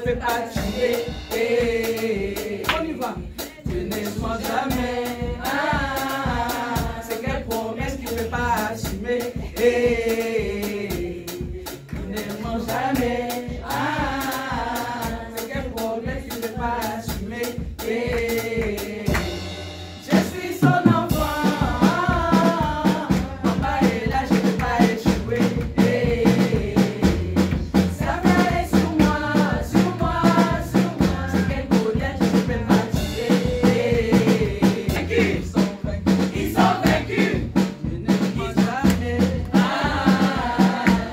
peut pas tuer. On y va. Dieu ne ment jamais. C'est quelle promesse qu'il ne peut pas assumer. Dieu ne ment jamais. C'est quelle promesse qu'il ne peut pas assumer. Je suis son enfant. Papa est là, je ne peux pas échouer. Sa main est sur moi, sur moi, sur moi. C'est quel Goliath qui ne peut pas tuer. Ils sont vaincus. Ils sont vaincus. Je ne mens jamais.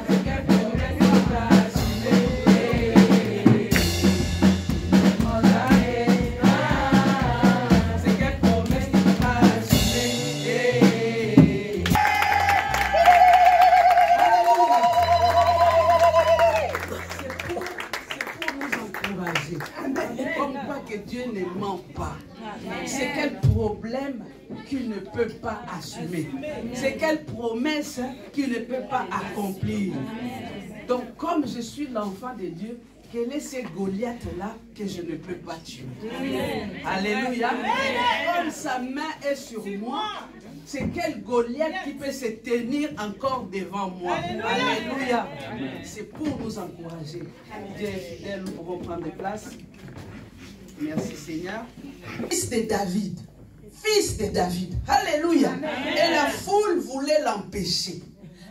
C'est quel Goliath qui ne peut pas assumer. Je ne mens jamais. C'est quelle promesse qui ne peut pas assumer. C'est pour nous encourager. Comme quoi que Dieu ne ment pas. C'est quel problème qu'il ne peut pas assumer. C'est quelle promesse qu'il ne peut pas accomplir. Donc comme je suis l'enfant de Dieu, quel est ce Goliath-là que je ne peux pas tuer? Alléluia. Comme sa main est sur moi, c'est quel Goliath qui peut se tenir encore devant moi? Alléluia. C'est pour nous encourager. Dieu est fidèle, nous pouvons prendre place. Merci Seigneur. Fils de David. Fils de David. Alléluia. Et la foule voulait l'empêcher.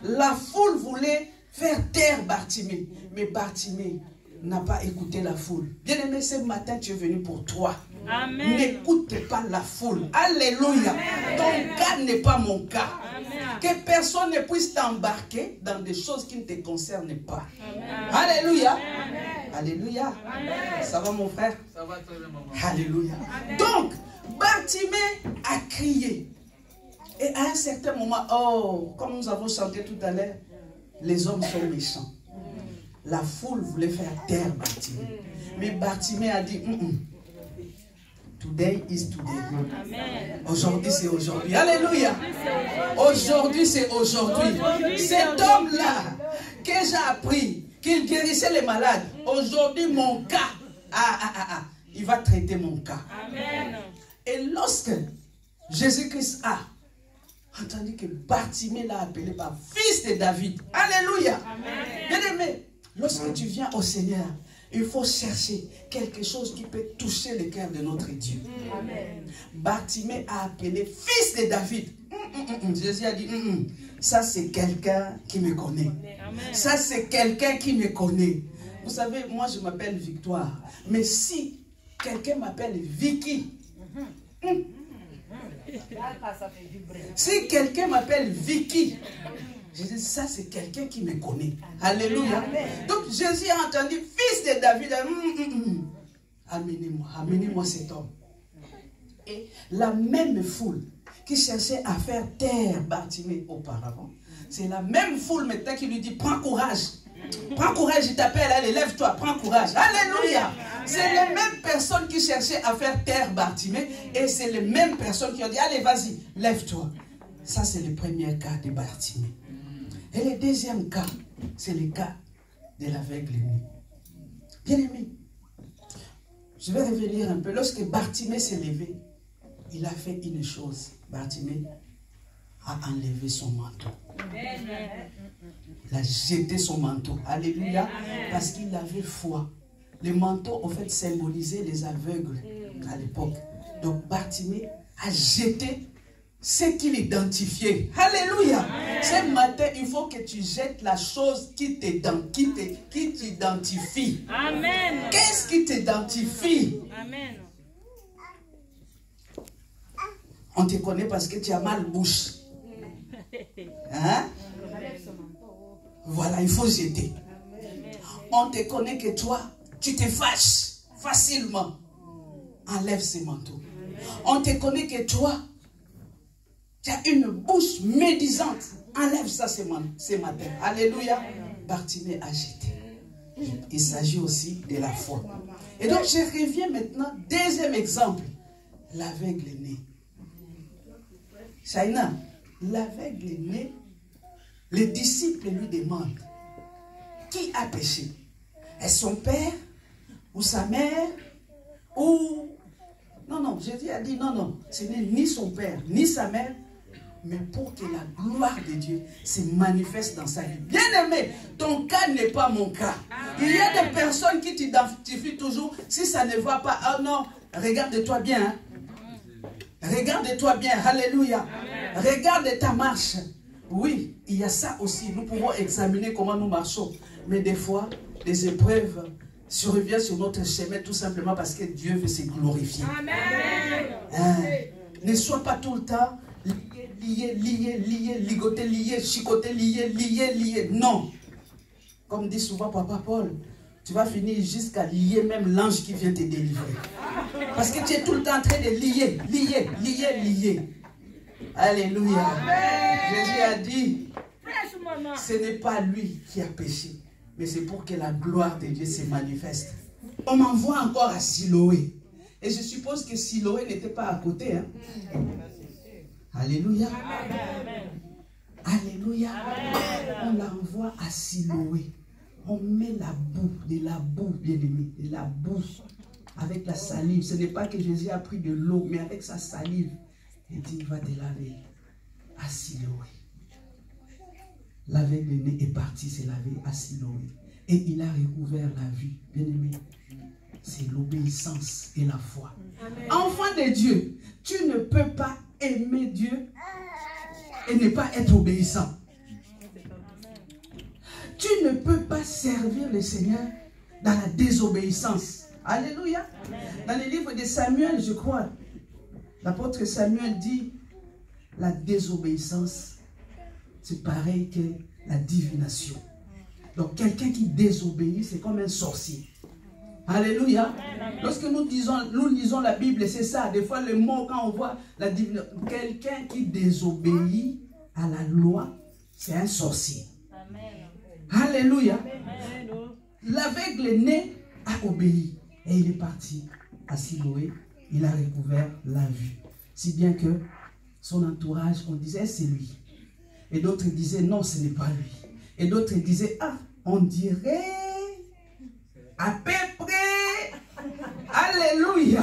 La foule voulait faire taire Bartimée. Mais Bartimée n'a pas écouté la foule. Bien-aimé, ce matin, tu es venu pour toi. N'écoute pas la foule. Alléluia. Ton cas n'est pas mon cas. Que personne ne puisse t'embarquer dans des choses qui ne te concernent pas. Alléluia. Alléluia. Ça va mon frère? Ça va très bien maman. Alléluia. Donc, Bartimée a crié. Et à un certain moment, oh, comme nous avons chanté tout à l'heure, les hommes sont méchants. La foule voulait faire taire Bartimée. Mais Bartimée a dit, today is today. Aujourd'hui, c'est aujourd'hui. Alléluia. Aujourd'hui, c'est aujourd'hui. Cet homme-là, que j'ai appris, qu'il guérissait les malades. Aujourd'hui, mon cas, il va traiter mon cas. Amen. Et lorsque Jésus-Christ a entendu que Bartimée l'a appelé par fils de David. Alléluia. Bien-aimé, lorsque tu viens au Seigneur, il faut chercher quelque chose qui peut toucher le cœur de notre Dieu. Amen. Bartimée a appelé fils de David. Jésus a dit, ça c'est quelqu'un qui me connaît. Amen. Ça c'est quelqu'un qui me connaît. Vous savez, moi je m'appelle Victoire. Mais si quelqu'un m'appelle Vicky, si quelqu'un m'appelle Vicky, je dis, ça c'est quelqu'un qui me connaît. Alléluia. Amen. Donc Jésus a entendu, fils de David, amenez-moi, amenez-moi cet homme. Et la même foule qui cherchait à faire taire Bartimée auparavant, c'est la même foule maintenant qui lui dit, prends courage. Prends courage, il t'appelle, allez, lève-toi, prends courage. Alléluia. C'est les mêmes personnes qui cherchaient à faire taire Bartimée et c'est les mêmes personnes qui ont dit, allez, vas-y, lève-toi. Ça, c'est le premier cas de Bartimée. Et le deuxième cas, c'est le cas de l'aveugle né. Bien aimé, je vais revenir un peu. Lorsque Bartimée s'est levé, il a fait une chose. Bartimée a enlevé son manteau. Il a jeté son manteau. Alléluia. Parce qu'il avait foi. Le manteau, en fait, symbolisait les aveugles à l'époque. Donc, Bartimée a jeté ce qu'il identifiait. Alléluia. Ce matin, il faut que tu jettes la chose qui t'identifie. Amen. Qu'est-ce qui t'identifie? Amen. On te connaît parce que tu as mal bouche. Hein? Voilà, il faut jeter. On te connaît que toi, tu te fâches facilement. Enlève ce manteau. On te connaît que toi, tu as une bouche médisante. Enlève ça ce matin. Alléluia. Bartimée a jeté. Il s'agit aussi de la foi. Et donc, je reviens maintenant. Deuxième exemple. L'aveugle né. Shaina, l'aveugle né, les disciples lui demandent, qui a péché? Est-ce son père ou sa mère, ou... Non, non, Jésus a dit non, non, ce n'est ni son père, ni sa mère, mais pour que la gloire de Dieu se manifeste dans sa vie. Bien-aimé, ton cas n'est pas mon cas. Il y a des personnes qui t'identifient toujours, si ça ne va pas, ah non, regarde-toi bien. Hein. Regarde-toi bien, alléluia. Regarde ta marche. Oui, il y a ça aussi. Nous pouvons examiner comment nous marchons. Mais des fois, les épreuves surviennent sur notre chemin tout simplement parce que Dieu veut se glorifier. Amen. Ne sois pas tout le temps lié, ligoté, lié, chicoté, lié. Non. Comme dit souvent Papa Paul, tu vas finir jusqu'à lier même l'ange qui vient te délivrer. Parce que tu es tout le temps en train de lier. Alléluia. Jésus a dit, ce n'est pas lui qui a péché, mais c'est pour que la gloire de Dieu se manifeste. On m'envoie encore à Siloé. Et je suppose que Siloé n'était pas à côté. Hein? Alléluia. Alléluia. On l'envoie à Siloé. On met de la boue, bien aimé, de la boue avec la salive. Ce n'est pas que Jésus a pris de l'eau, mais avec sa salive. Il dit, il va te laver à Siloé. L'aveugle né est parti se laver à Siloé. Et il a recouvert la vue. Bien aimé, c'est l'obéissance et la foi. Amen. Enfant de Dieu, tu ne peux pas aimer Dieu et ne pas être obéissant. Tu ne peux pas servir le Seigneur dans la désobéissance. Alléluia. Amen. Dans le livre de Samuel, je crois, l'apôtre Samuel dit, la désobéissance, c'est pareil que la divination. Donc quelqu'un qui désobéit, c'est comme un sorcier. Alléluia. Amen. Lorsque nous lisons la Bible, c'est ça. Des fois, le mot, quand on voit la divination, quelqu'un qui désobéit à la loi, c'est un sorcier. Amen. Alléluia. L'aveugle né a obéi. Et il est parti à Siloé. Il a recouvert la vue. Si bien que son entourage, on disait, c'est lui. Et d'autres disaient, non, ce n'est pas lui. Et d'autres disaient, ah, on dirait à peu près. Alléluia.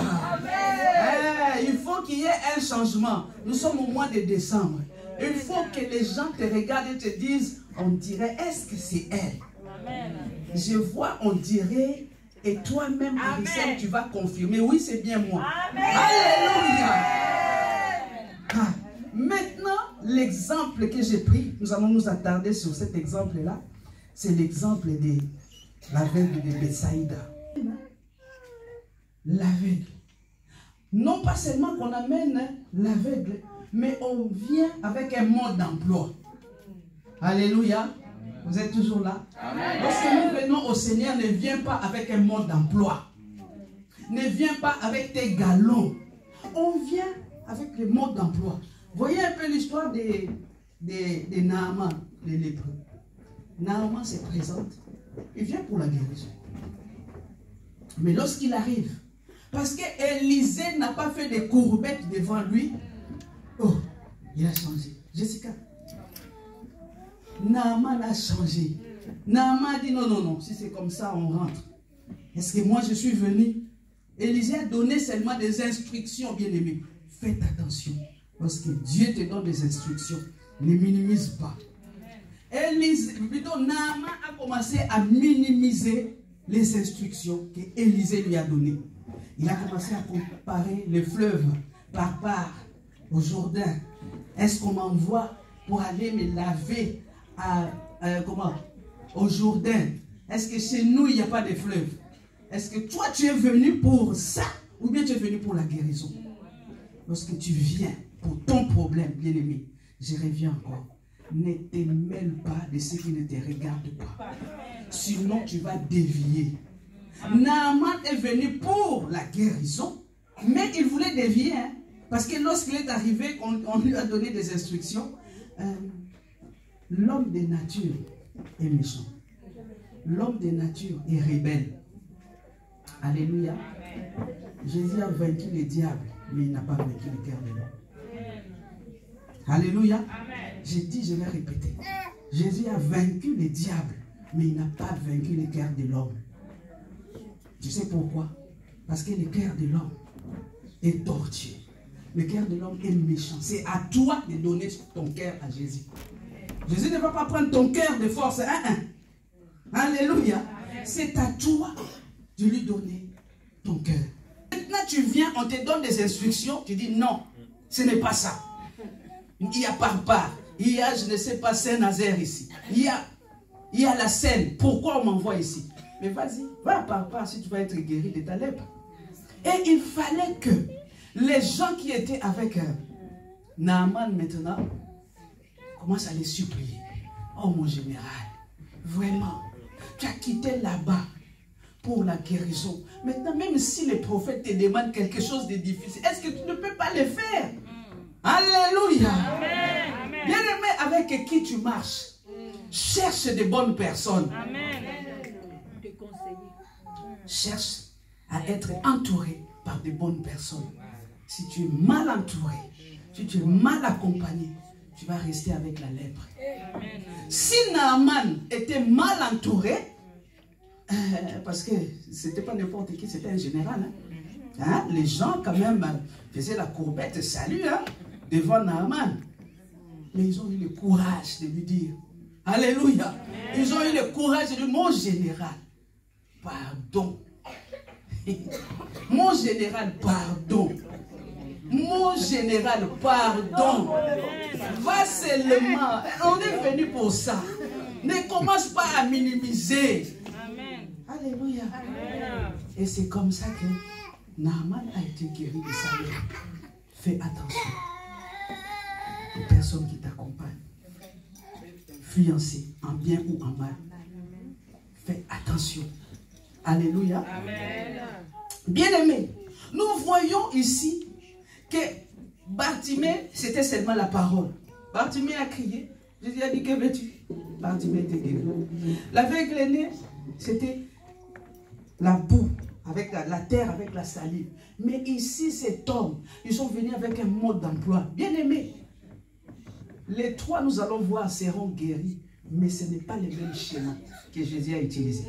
Il faut qu'il y ait un changement. Nous sommes au mois de décembre. Il faut que les gens te regardent et te disent, on dirait, est-ce que c'est elle? Amen. Je vois, on dirait, et toi-même, Arisel, tu vas confirmer, oui, c'est bien moi. Amen. Alléluia. Ah. Maintenant, l'exemple que j'ai pris, nous allons nous attarder sur cet exemple-là, c'est l'exemple de l'aveugle de Bethsaïda. L'aveugle. Non pas seulement qu'on amène l'aveugle, mais on vient avec un mode d'emploi. Alléluia. Vous êtes toujours là? Amen. Lorsque nous venons au Seigneur, ne viens pas avec un mode d'emploi. Ne viens pas avec tes galons. On vient avec le mode d'emploi. Voyez un peu l'histoire de Naaman, les lépreux. Naaman se présente. Il vient pour la guérison. Mais lorsqu'il arrive, parce qu'Élisée n'a pas fait de courbettes devant lui, oh, il a changé. Jessica, Naaman a changé. Naaman a dit non, non, non, si c'est comme ça, on rentre. Est-ce que moi je suis venu? Élisée a donné seulement des instructions, bien aimés. Faites attention. Lorsque Dieu te donne des instructions, ne minimise pas. Naaman a commencé à minimiser les instructions qu'Élisée lui a données. Il a commencé à comparer les fleuves par part au Jourdain. Est-ce qu'on m'envoie pour aller me laver au Jourdain? Est-ce que chez nous, il n'y a pas de fleuve? Est-ce que toi, tu es venu pour ça ou bien tu es venu pour la guérison? Lorsque tu viens pour ton problème, bien-aimé, je reviens encore. Ne te mêle pas de ce qui ne te regarde pas. Sinon, tu vas dévier. Naaman est venu pour la guérison, mais il voulait dévier. Hein, parce que lorsqu'il est arrivé, on lui a donné des instructions. L'homme de nature est méchant. L'homme de nature est rebelle. Alléluia. Jésus a vaincu le diable, mais il n'a pas vaincu le cœur de l'homme. Alléluia. J'ai dit, je vais répéter. Jésus a vaincu le diable, mais il n'a pas vaincu le cœur de l'homme. Tu sais pourquoi? Parce que le cœur de l'homme est tortueux. Le cœur de l'homme est méchant. C'est à toi de donner ton cœur à Jésus. Jésus ne va pas prendre ton cœur de force. Alléluia. C'est à toi de lui donner ton cœur. Maintenant tu viens, on te donne des instructions, tu dis non, ce n'est pas ça. Il y a par, il y a, je ne sais pas, Saint-Nazaire ici. Il y a la scène. Pourquoi on m'envoie ici? Mais vas-y, va par si tu vas être guéri de ta lèpre. Et il fallait que les gens qui étaient avec Naaman maintenant commencent à les supplier. Oh mon général, vraiment, tu as quitté là-bas pour la guérison. Maintenant, même si les prophètes te demandent quelque chose de difficile, est-ce que tu ne peux pas le faire? Alléluia. Bien-aimé, avec qui tu marches, cherche de bonnes personnes. Amen. Cherche à être entouré par de bonnes personnes. Si tu es mal entouré, si tu es mal accompagné, tu vas rester avec la lèpre. Amen. Si Naaman était mal entouré, parce que c'était pas n'importe qui, c'était un général. Les gens quand même faisaient la courbette, salut, devant Naaman. Mais ils ont eu le courage de lui dire, alléluia. Ils ont eu le courage de dire, mon général, pardon. Mon général, pardon. Mon général, pardon. Va seulement. On est venu pour ça. Ne commence pas à minimiser. Amen. Alléluia. Amen. Et c'est comme ça que Naaman a été guéri de sa lèpre. Fais attention aux personnes qui t'accompagnent. Fiancés, en bien ou en mal. Fais attention. Alléluia. Amen. Bien-aimés, nous voyons ici que Bartimée, c'était seulement la parole. Bartimée a crié. Jésus a dit, que veux-tu? Bartimée était guéri. L'aveugle aîné, c'était la boue, avec la terre, avec la salive. Mais ici, cet homme, ils sont venus avec un mode d'emploi. Bien-aimés, les trois, nous allons voir, seront guéris. Mais ce n'est pas le même schéma que Jésus a utilisé.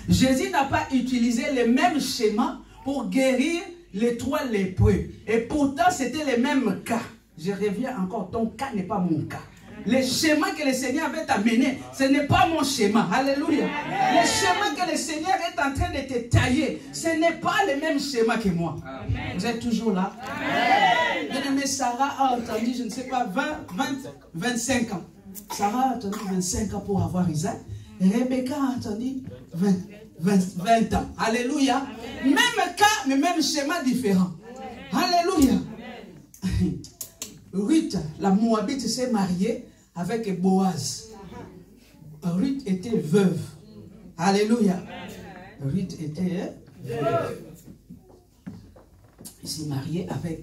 Jésus n'a pas utilisé le même schéma pour guérir les trois lépreux. Et pourtant, c'était le même cas. Je reviens encore, ton cas n'est pas mon cas. Le schéma que le Seigneur avait amené, ce n'est pas mon schéma. Alléluia. Le schéma que le Seigneur est en train de te tailler, ce n'est pas le même schéma que moi. Amen. Vous êtes toujours là? Bien-aimé, Sarah a attendu, je ne sais pas, 25 ans. Sarah a attendu 25 ans pour avoir Isaac. Rebecca a attendu 20 ans. Alléluia. Amen. Même cas, mais même schéma différent. Amen. Alléluia. Amen. Ruth, la Moabite, s'est mariée avec Boaz. Ruth était veuve. Alléluia. Ruth était veuve.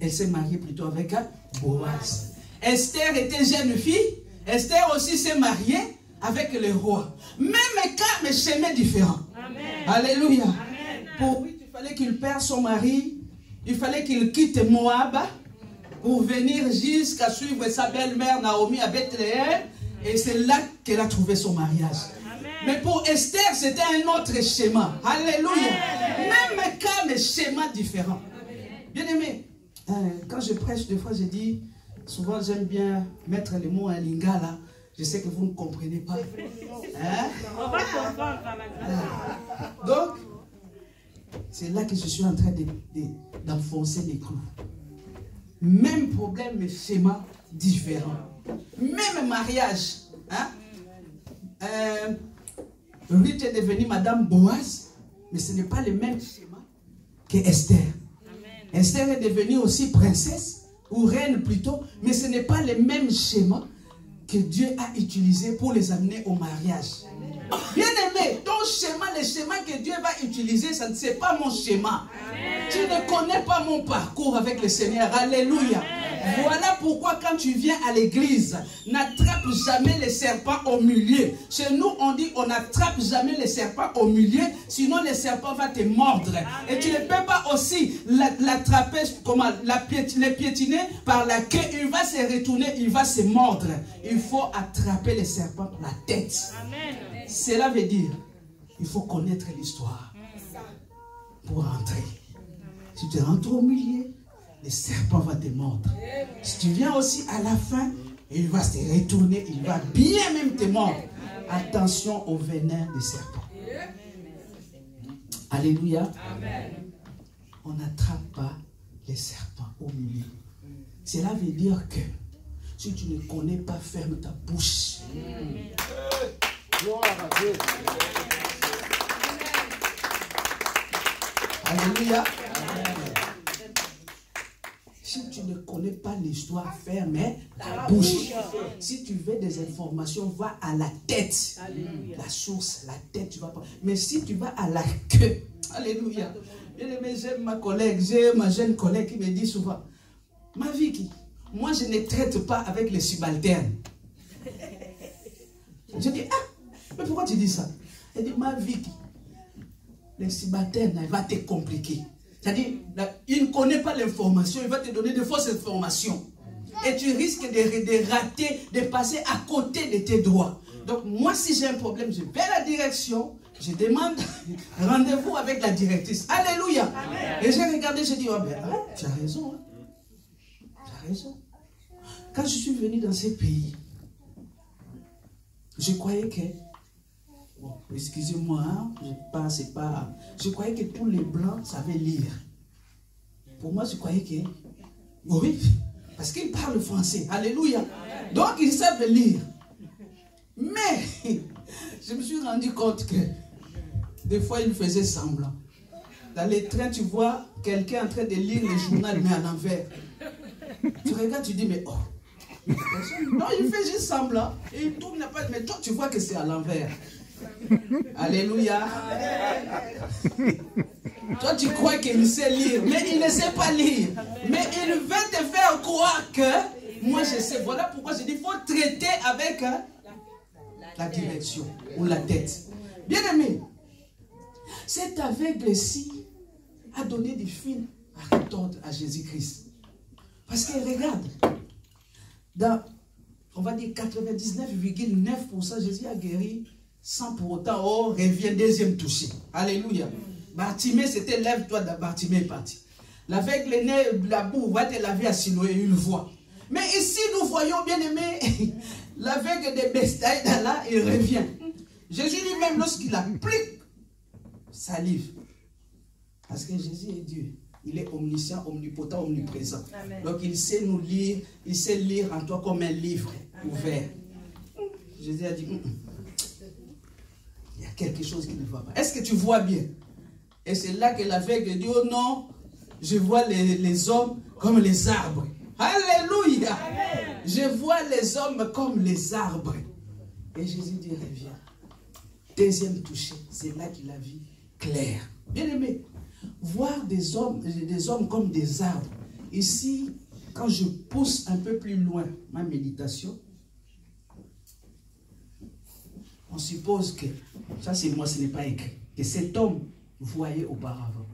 Elle s'est mariée plutôt avec Boaz. Esther était jeune fille. Esther aussi s'est mariée avec le roi. Même cas, mais chemin différent. Amen. Alléluia. Amen. Pour Ruth, il fallait qu'il perde son mari. Il fallait qu'il quitte Moab pour venir jusqu'à suivre sa belle-mère Naomi à Bethléem. Et c'est là qu'elle a trouvé son mariage. Amen. Mais pour Esther, c'était un autre schéma. Alléluia. Amen. Même cas, mais schéma différent. Bien aimé, quand je prêche, des fois je dis, souvent j'aime bien mettre les mots en lingala. Je sais que vous ne comprenez pas. On va comprendre à la grâce. Donc, c'est là que je suis en train d'enfoncer les clous. Même problème, mais schéma différent. Même mariage. Ruth est devenue Madame Boaz, mais ce n'est pas le même schéma que Esther. Amen. Esther est devenue aussi princesse, ou reine plutôt, mais ce n'est pas le même schéma que Dieu a utilisé pour les amener au mariage. Bien aimé, ton schéma, le schéma que Dieu va utiliser, ça ne c'est pas mon schéma. Amen. Tu ne connais pas mon parcours avec le Seigneur. Alléluia. Amen. Voilà pourquoi quand tu viens à l'église, n'attrape jamais les serpents au milieu. Chez nous, on dit on n'attrape jamais les serpents au milieu, sinon le serpent va te mordre. Amen. Et tu ne peux pas aussi l'attraper, le piétiner par la queue, il va se retourner, il va se mordre. Il faut attraper le serpent par la tête. Amen. Cela veut dire, Il faut connaître l'histoire pour rentrer. Si tu rentres au milieu, le serpent va te mordre. Si tu viens aussi à la fin, il va se retourner, il va bien même te mordre. Attention au venin des serpents. Alléluia. On n'attrape pas les serpents au milieu. Cela veut dire que si tu ne connais pas, ferme ta bouche. Alléluia. Si tu ne connais pas l'histoire, ferme ta bouche. Si tu veux des informations, va à la tête. La source, la tête, tu vas pas. Mais si tu vas à la queue, alléluia. Bien aimé, j'aime ma collègue, j'ai ma jeune collègue qui me dit souvent, ma vie, moi je ne traite pas avec les subalternes. Je dis, ah, mais pourquoi tu dis ça? Elle dit, ma vie, les subalternes, elle va te compliquer. C'est-à-dire, il ne connaît pas l'information, il va te donner de fausses informations. Et tu risques de rater, de passer à côté de tes droits. Donc, moi, si j'ai un problème, je vais à la direction, je demande rendez-vous avec la directrice. Alléluia. Amen. Et j'ai regardé, j'ai dit, oh, ben, tu as raison. Tu as raison. Quand je suis venu dans ces pays, je croyais que, bon, excusez-moi, hein, je croyais que tous les blancs savaient lire. Pour moi, je croyais que, oui, parce qu'ils parlent français. Alléluia. Amen. Donc, ils savent lire. Mais, je me suis rendu compte que, des fois, ils faisaient semblant. Dans les trains, tu vois quelqu'un en train de lire le journal, mais à l'envers. Tu regardes, tu dis, mais oh. Non, il fait juste semblant. Et il tourne la page, mais toi, tu vois que c'est à l'envers. Alléluia. Toi, tu crois qu'il sait lire, mais il ne sait pas lire. Mais il veut te faire croire que moi, je sais. Voilà pourquoi je dis, il faut traiter avec la direction ou la tête. Bien aimé, cet aveugle-ci a donné des fils à retordre à Jésus-Christ. Parce que regarde, dans, on va dire 99,9%, Jésus a guéri sans pour autant, oh, revient deuxième touché. Alléluia. Bartimée, c'était lève-toi, Bartimée est parti. L'aveugle est né, la boue va te laver à Siloé, il voit. Mais ici, nous voyons, bien aimé, l'aveugle de Bethsaïda là, il revient. Jésus lui-même, lorsqu'il applique salive, parce que Jésus est Dieu, il est omniscient, omnipotent, omniprésent. Amen. Donc il sait nous lire, il sait lire en toi comme un livre ouvert. Jésus a dit, il y a quelque chose qui ne va pas. Est-ce que tu vois bien? Et c'est là que l'aveugle dit, oh non, je vois les hommes comme les arbres. Alléluia. Amen. Je vois les hommes comme les arbres. Et Jésus dit, reviens. Deuxième touché, c'est là qu'il a vu clair. Bien aimé, voir des hommes comme des arbres. Ici, quand je pousse un peu plus loin ma méditation, on suppose que, ça c'est moi, ce n'est pas écrit, que cet homme voyait auparavant.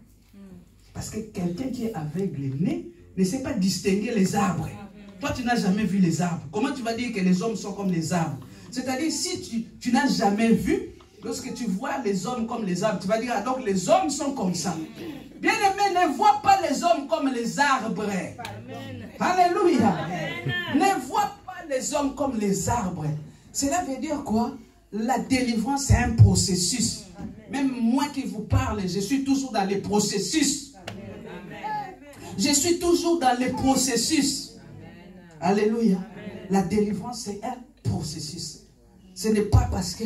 Parce que quelqu'un qui est aveugle né ne sait pas distinguer les arbres. Toi, tu n'as jamais vu les arbres. Comment tu vas dire que les hommes sont comme les arbres? C'est-à-dire, si tu n'as jamais vu, lorsque tu vois les hommes comme les arbres, tu vas dire, ah, donc les hommes sont comme ça. Bien aimé, ne vois pas les hommes comme les arbres. Amen. Alléluia. Amen. Ne vois pas les hommes comme les arbres. Cela veut dire quoi? La délivrance, c'est un processus. Amen. Même moi qui vous parle, je suis toujours dans les processus. Amen. Je suis toujours dans les processus. Amen. Alléluia. Amen. La délivrance, c'est un processus. Ce n'est pas parce que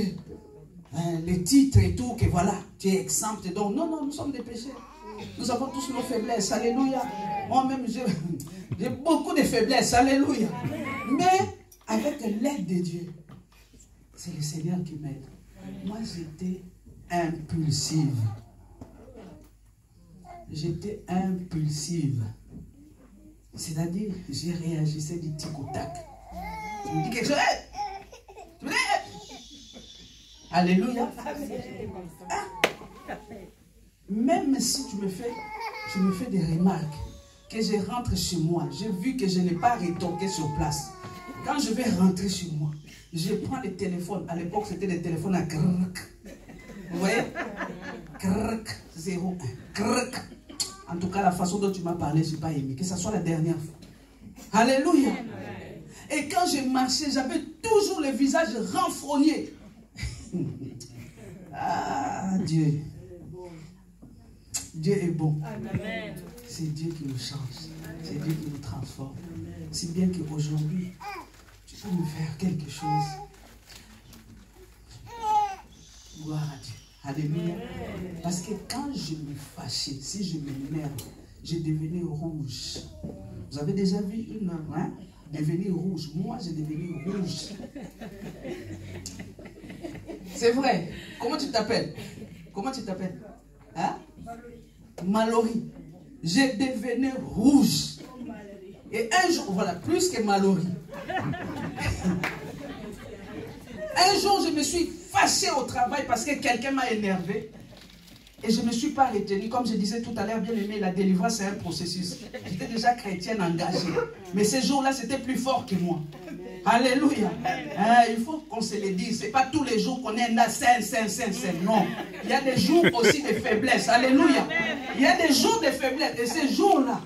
les titres et tout, que voilà, tu es exempt. Donc, non, non, nous sommes des pécheurs. Nous avons tous nos faiblesses. Alléluia. Moi-même, j'ai beaucoup de faiblesses. Alléluia. Mais avec l'aide de Dieu, c'est le Seigneur qui m'aide. Moi, j'étais impulsive. J'étais impulsive. C'est-à-dire, je réagissais du tic au tac. Tu me dis quelque chose? Tu me dis? Alléluia. Ah. Même si tu me fais des remarques, que je rentre chez moi, j'ai vu que je n'ai pas retoqué sur place. Quand je vais rentrer chez moi, je prends le téléphone. À l'époque, c'était des téléphones à crac. Vous voyez? Crc, 0, 1. Crc. En tout cas, la façon dont tu m'as parlé, je n'ai pas aimé. Que ce soit la dernière fois. Alléluia. Et quand j'ai marché, j'avais toujours le visage renfrogné. Ah, Dieu. Dieu est bon. C'est Dieu qui nous change. C'est Dieu qui nous transforme. Si bien qu'aujourd'hui, tu peux me faire quelque chose. Gloire à Dieu. Alléluia. Parce que quand je me fâchais, si je m'énerve, je devenais rouge. Vous avez déjà vu une devenir rouge? Moi, j'ai devenu rouge. C'est vrai. Comment tu t'appelles? Comment tu t'appelles? Hein? Mallory. J'ai devenu rouge. Et un jour, voilà, plus que Mallory. Un jour, je me suis fâché au travail parce que quelqu'un m'a énervé. Et je ne me suis pas retenu. Comme je disais tout à l'heure, bien aimé, la délivrance, c'est un processus. J'étais déjà chrétienne engagée. Mais ce jour-là, c'était plus fort que moi. Alléluia. Il faut qu'on se le dise. Ce n'est pas tous les jours qu'on est là, saint. Non. Il y a des jours aussi de faiblesse. Alléluia. Il y a des jours de faiblesse. Et ces jours-là,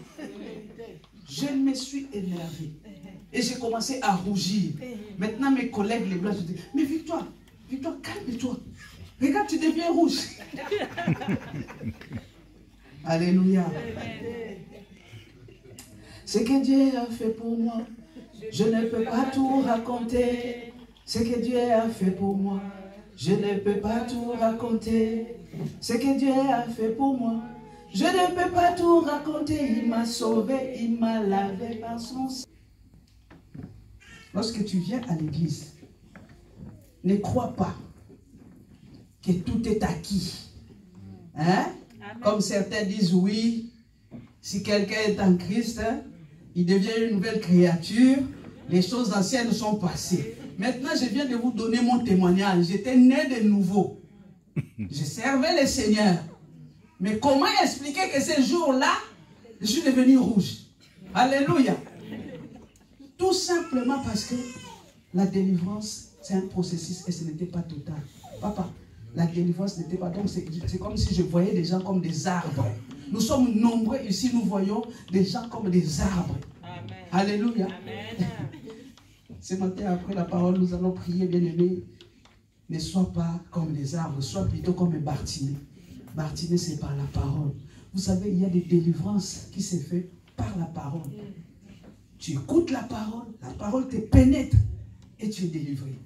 je me suis énervé. Et j'ai commencé à rougir. Maintenant, mes collègues, les blancs, je dis, mais Victoire, calme-toi. Regarde, tu deviens rouge. Alléluia. Ce que Dieu a fait pour moi, je ne peux pas tout raconter. Ce que Dieu a fait pour moi, je ne peux pas tout raconter. Ce que Dieu a fait pour moi, je ne peux pas tout raconter. Il m'a sauvé, il m'a lavé par son sang. Lorsque tu viens à l'église, ne crois pas que tout est acquis. Hein? Comme certains disent, oui, si quelqu'un est en Christ, il devient une nouvelle créature, les choses anciennes sont passées. Maintenant, je viens de vous donner mon témoignage. J'étais né de nouveau. Je servais le Seigneur. Mais comment expliquer que ce jour-là, je suis devenu rouge? Alléluia. Tout simplement parce que la délivrance, c'est un processus et ce n'était pas total. Papa, la délivrance n'était pas... Donc c'est comme si je voyais des gens comme des arbres. Nous sommes nombreux ici, nous voyons des gens comme des arbres. Amen. Alléluia. Amen. Ce matin, après la parole, nous allons prier, bien-aimés. Ne sois pas comme les arbres, sois plutôt comme un Bartimée. Bartimée, c'est par la parole. Vous savez, il y a des délivrances qui se font par la parole. Tu écoutes la parole te pénètre et tu es délivré.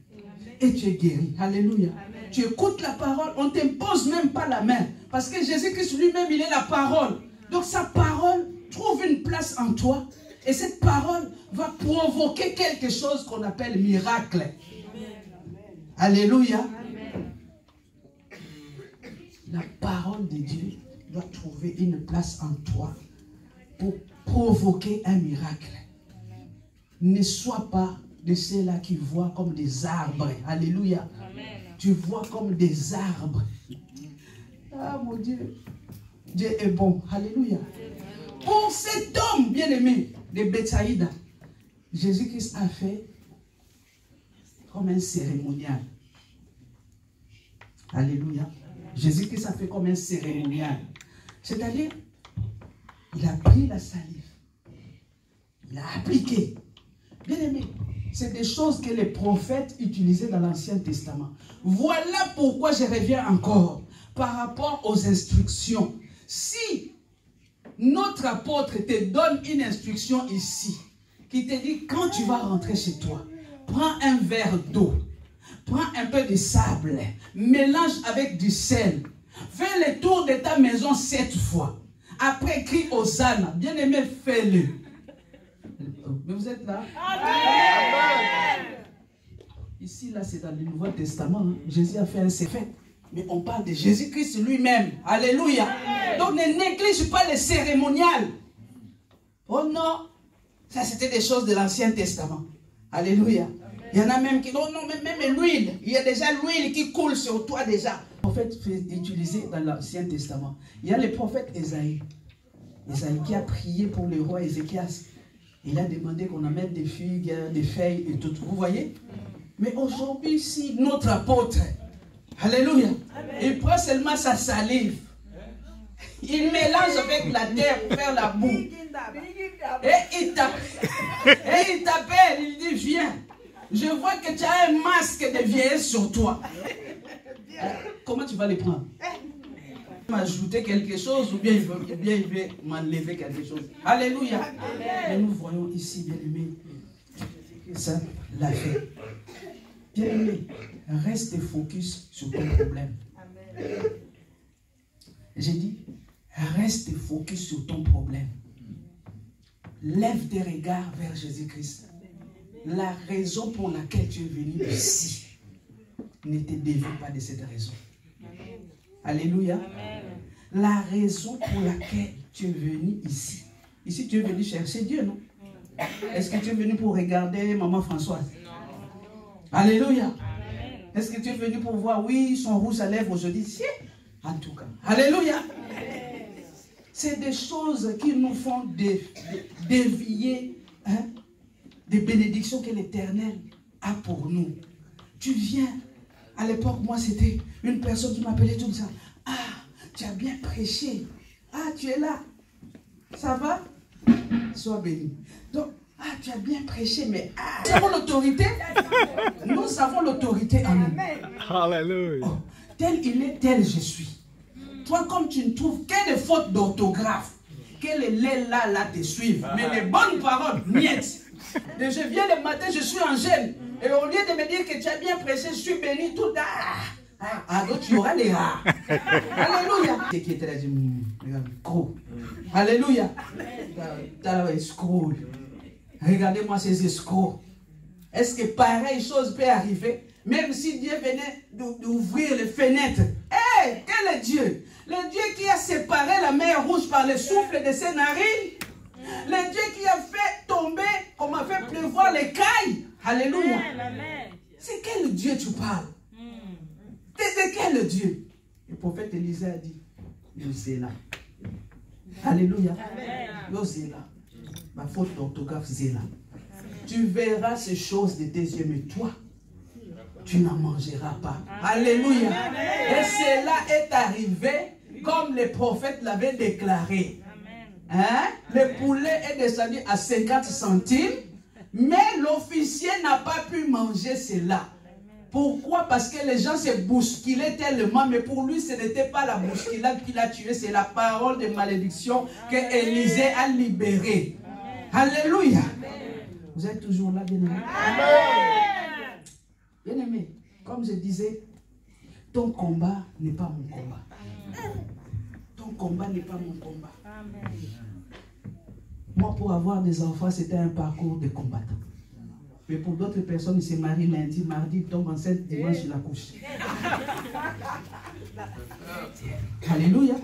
Et tu es guéri. Alléluia. Amen. Tu écoutes la parole, on ne t'impose même pas la main. Parce que Jésus-Christ lui-même, il est la parole. Donc sa parole trouve une place en toi. Et cette parole va provoquer quelque chose qu'on appelle miracle. Amen. Alléluia. Amen. La parole de Dieu doit trouver une place en toi pour provoquer un miracle. Ne sois pas de ceux-là qui voient comme des arbres. Alléluia. Amen. Tu vois comme des arbres. Ah mon Dieu. Dieu est bon. Alléluia. Pour cet homme bien-aimé de Bethsaïda, Jésus-Christ a fait comme un cérémonial. Alléluia. Jésus-Christ a fait comme un cérémonial. C'est-à-dire, il a pris la salive. Il a appliqué. Bien-aimé, c'est des choses que les prophètes utilisaient dans l'Ancien Testament. Voilà pourquoi je reviens encore par rapport aux instructions. Si notre apôtre te donne une instruction ici, qui te dit quand tu vas rentrer chez toi, prends un verre d'eau, prends un peu de sable, mélange avec du sel, fais le tour de ta maison 7 fois. Après, crie Hosanna. Bien-aimé, fais-le. Mais vous êtes là? Amen. Ici, là, c'est dans le Nouveau Testament. Hein. Jésus a fait un fait. Mais on parle de Jésus-Christ lui-même. Alléluia. Amen. Donc, ne néglige pas les cérémonial. Oh non. Ça, c'était des choses de l'Ancien Testament. Alléluia. Amen. Il y en a même qui... Non, même l'huile. Il y a déjà l'huile qui coule sur toi déjà. Le prophète utilisé dans l'Ancien Testament. Il y a le prophète Ésaïe. Ésaïe qui a prié pour le roi Ézéchias. Il a demandé qu'on amène des figues, des feuilles et tout. Vous voyez? Mais aujourd'hui, si notre apôtre Alléluia. Il prend seulement sa salive. Il mélange avec la terre pour faire la boue. Et il t'appelle, il dit viens. Je vois que tu as un masque de vieillesse sur toi. Comment tu vas le prendre? M'ajouter quelque chose ou bien il veut m'enlever quelque chose. Alléluia. Et nous voyons ici, bien aimé, que ça l'a fait. Bien aimé, reste focus sur ton problème. J'ai dit, reste focus sur ton problème. Lève tes regards vers Jésus-Christ. La raison pour laquelle tu es venu ici, ne te dévie pas de cette raison. Alléluia. La raison pour laquelle tu es venu ici. Ici, tu es venu chercher Dieu, non? Est-ce que tu es venu pour regarder Maman Françoise? Alléluia. Est-ce que tu es venu pour voir, oui, son rouge à lèvres aujourd'hui? Si. En tout cas. Alléluia. C'est des choses qui nous font dévier des bénédictions que l'Éternel a pour nous. Tu viens. À l'époque, moi, c'était une personne qui m'appelait tout ça. Ah, tu as bien prêché. Ah, tu es là. Ça va? Sois béni. Donc, ah, tu as bien prêché, mais ah, nous avons l'autorité. Nous avons l'autorité en nous. Alléluia. Oh, tel il est, tel je suis. Toi, comme tu ne trouves que des fautes d'orthographe, que les laits là te suivent, mais les bonnes paroles, miettes. Et je viens le matin, je suis en gêne. Et au lieu de me dire que tu as bien prêché, je suis béni tout. Donc tu auras les rats. Alléluia. C'est qui était là, regarde, gros. Alléluia. Escroc. Regardez-moi ces escrocs. Est-ce que pareille chose peut arriver? Même si Dieu venait d'ouvrir les fenêtres. Hé, quel est Dieu? Le Dieu qui a séparé la mer rouge par le souffle de ses narines. Le Dieu qui a fait tomber, comme a fait pleuvoir les cailles. Alléluia. C'est quel Dieu tu parles? De quel Dieu? Le prophète Élisée a dit, c'est là. Alléluia. C'est là. Ma faute d'orthographe, c'est là. Tu verras ces choses de tes yeux, mais toi, tu n'en mangeras pas. Alléluia. Et cela est arrivé comme le prophète l'avait déclaré. Hein? Le poulet est descendu à 50 centimes, mais l'officier n'a pas pu manger cela. Pourquoi? Parce que les gens se bousculaient tellement, mais pour lui, ce n'était pas la bousculade qui l'a tué, c'est la parole de malédiction que Élisée a libérée. Alléluia. Vous êtes toujours là, bien-aimé? Bien-aimé, comme je disais, ton combat n'est pas mon combat. Ton combat n'est pas mon combat. Moi, pour avoir des enfants, c'était un parcours de combattant. Mais pour d'autres personnes, ils se marient lundi, mardi, ils tombent enceinte, dimanche, ils accouchent. Alléluia.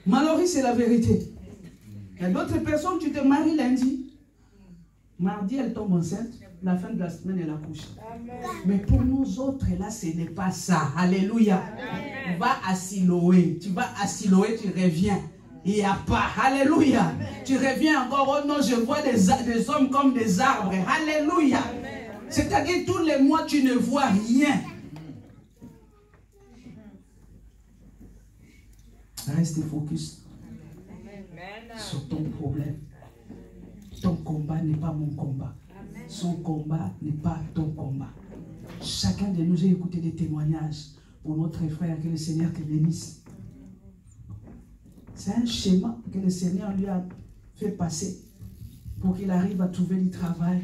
Malheureusement, c'est la vérité. Il y a d'autres personnes, tu te maries lundi, mardi, elle tombe enceinte, la fin de la semaine, elle accouche. Mais pour nous autres, là, ce n'est pas ça. Alléluia. Va à Siloé. Tu vas à Siloé, tu reviens. Il n'y a pas. Alléluia. Tu reviens encore. Oh non, je vois des hommes comme des arbres. Alléluia. C'est-à-dire, tous les mois, tu ne vois rien. Reste focus sur ton problème. Ton combat n'est pas mon combat. Son combat n'est pas ton combat. Chacun de nous a écouté des témoignages pour notre frère, que le Seigneur te bénisse. C'est un schéma que le Seigneur lui a fait passer pour qu'il arrive à trouver du travail,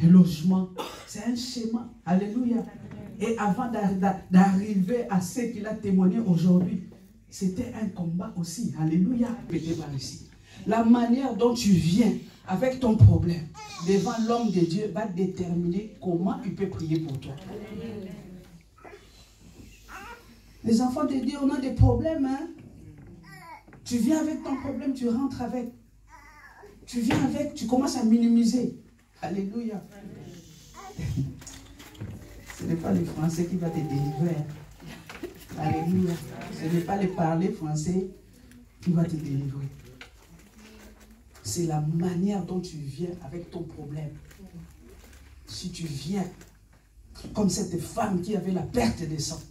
un logement. C'est un schéma. Alléluia. Et avant d'arriver à ce qu'il a témoigné aujourd'hui, c'était un combat aussi. Alléluia. Par ici. La manière dont tu viens avec ton problème devant l'homme de Dieu va déterminer comment il peut prier pour toi. Les enfants de Dieu, on a des problèmes. Hein? Tu viens avec ton problème, tu rentres avec. Tu viens avec, tu commences à minimiser. Alléluia. Ce n'est pas le français qui va te délivrer. Alléluia. Ce n'est pas le parler français qui va te délivrer. C'est la manière dont tu viens avec ton problème. Si tu viens Comme cette femme qui avait la perte des sangs.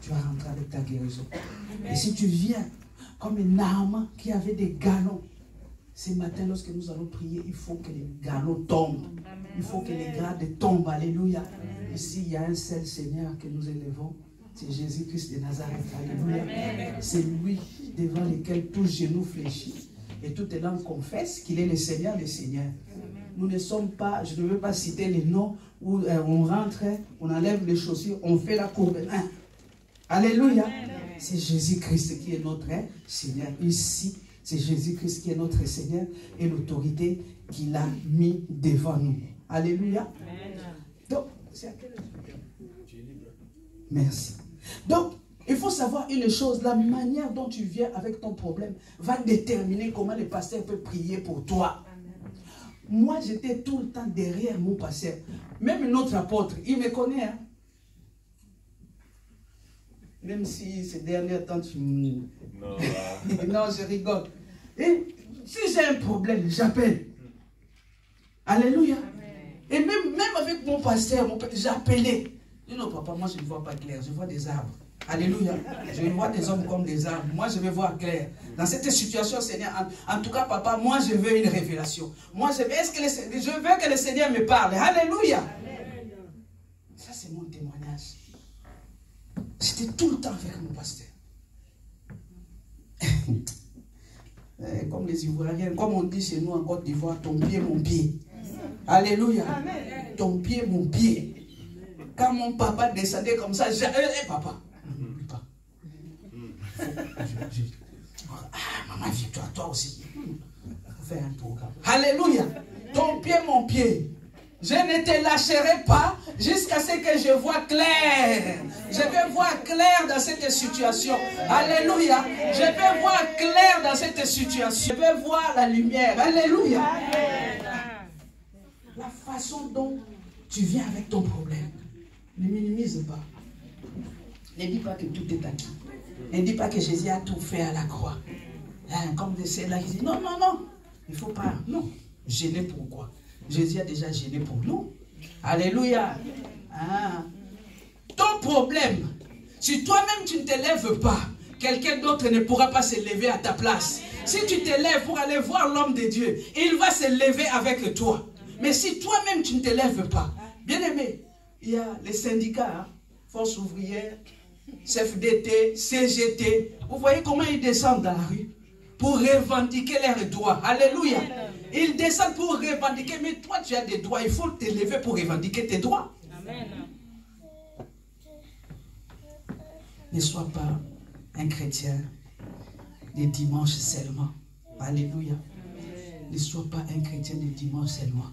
Tu vas rentrer avec ta guérison. Et si tu viens comme un Naaman qui avait des galons, ce matin, lorsque nous allons prier, il faut que les galons tombent. Il faut que les grades tombent. Alléluia. Ici, il y a un seul Seigneur que nous élevons. C'est Jésus-Christ de Nazareth. Alléluia. C'est lui devant lequel tout genou fléchit. Et toute langue confesse qu'il est le Seigneur des Seigneurs. Nous ne sommes pas, je ne veux pas citer les noms où on rentre, on enlève les chaussures, on fait la courbe 1. Alléluia. C'est Jésus-Christ qui est notre Seigneur. Ici, c'est Jésus-Christ qui est notre Seigneur et l'autorité qu'il a mis devant nous. Alléluia. Donc, c'est à quelle heure? Merci. Donc, il faut savoir une chose, la manière dont tu viens avec ton problème va déterminer comment le pasteur peut prier pour toi. Moi, j'étais tout le temps derrière mon pasteur. Même notre apôtre, il me connaît. Hein? Même si ces derniers temps, tu... Non, non, je rigole. Et si j'ai un problème, j'appelle. Alléluia. Et même avec mon pasteur, j'appelais. Je dis non, papa, moi je ne vois pas clair, je vois des arbres. Alléluia. Je vois des hommes comme des arbres. Moi, je vais voir clair. Dans cette situation, Seigneur, en tout cas, papa, moi, je veux une révélation. Moi, je veux que le Seigneur me parle. Alléluia. Ça, c'est mon témoignage. J'étais tout le temps avec mon pasteur. Comme les Ivoiriens, comme on dit chez nous en Côte d'Ivoire, ton pied, mon pied. Alléluia. Ton pied, mon pied. Quand mon papa descendait comme ça, papa. Maman, viens-toi, toi aussi. Fais un programme. Alléluia. Ton pied, mon pied. Je ne te lâcherai pas jusqu'à ce que je vois clair. Je vais voir clair dans cette situation. Alléluia. Je vais voir clair dans cette situation. Je vais voir la lumière. Alléluia. La façon dont tu viens avec ton problème, ne minimise pas. Ne dis pas que tout est acquis. Ne dis pas que Jésus a tout fait à la croix. Hein, comme c'est là qui dit non, non, non. Il ne faut pas. Non. Gêner pourquoi? Jésus a déjà gêné pour nous. Alléluia. Ah. Ton problème, si toi-même tu ne te lèves pas, quelqu'un d'autre ne pourra pas se lever à ta place. Si tu te lèves pour aller voir l'homme de Dieu, il va se lever avec toi. Mais si toi-même tu ne te lèves pas, bien aimé, il y a les syndicats, hein, Force ouvrière, CFDT, CGT. Vous voyez comment ils descendent dans la rue pour revendiquer leurs droits. Alléluia. Ils descendent pour revendiquer, mais toi tu as des droits, il faut te lever pour revendiquer tes droits. Amen. Ne sois pas un chrétien des dimanches seulement. Alléluia. Ne sois pas un chrétien des dimanches seulement.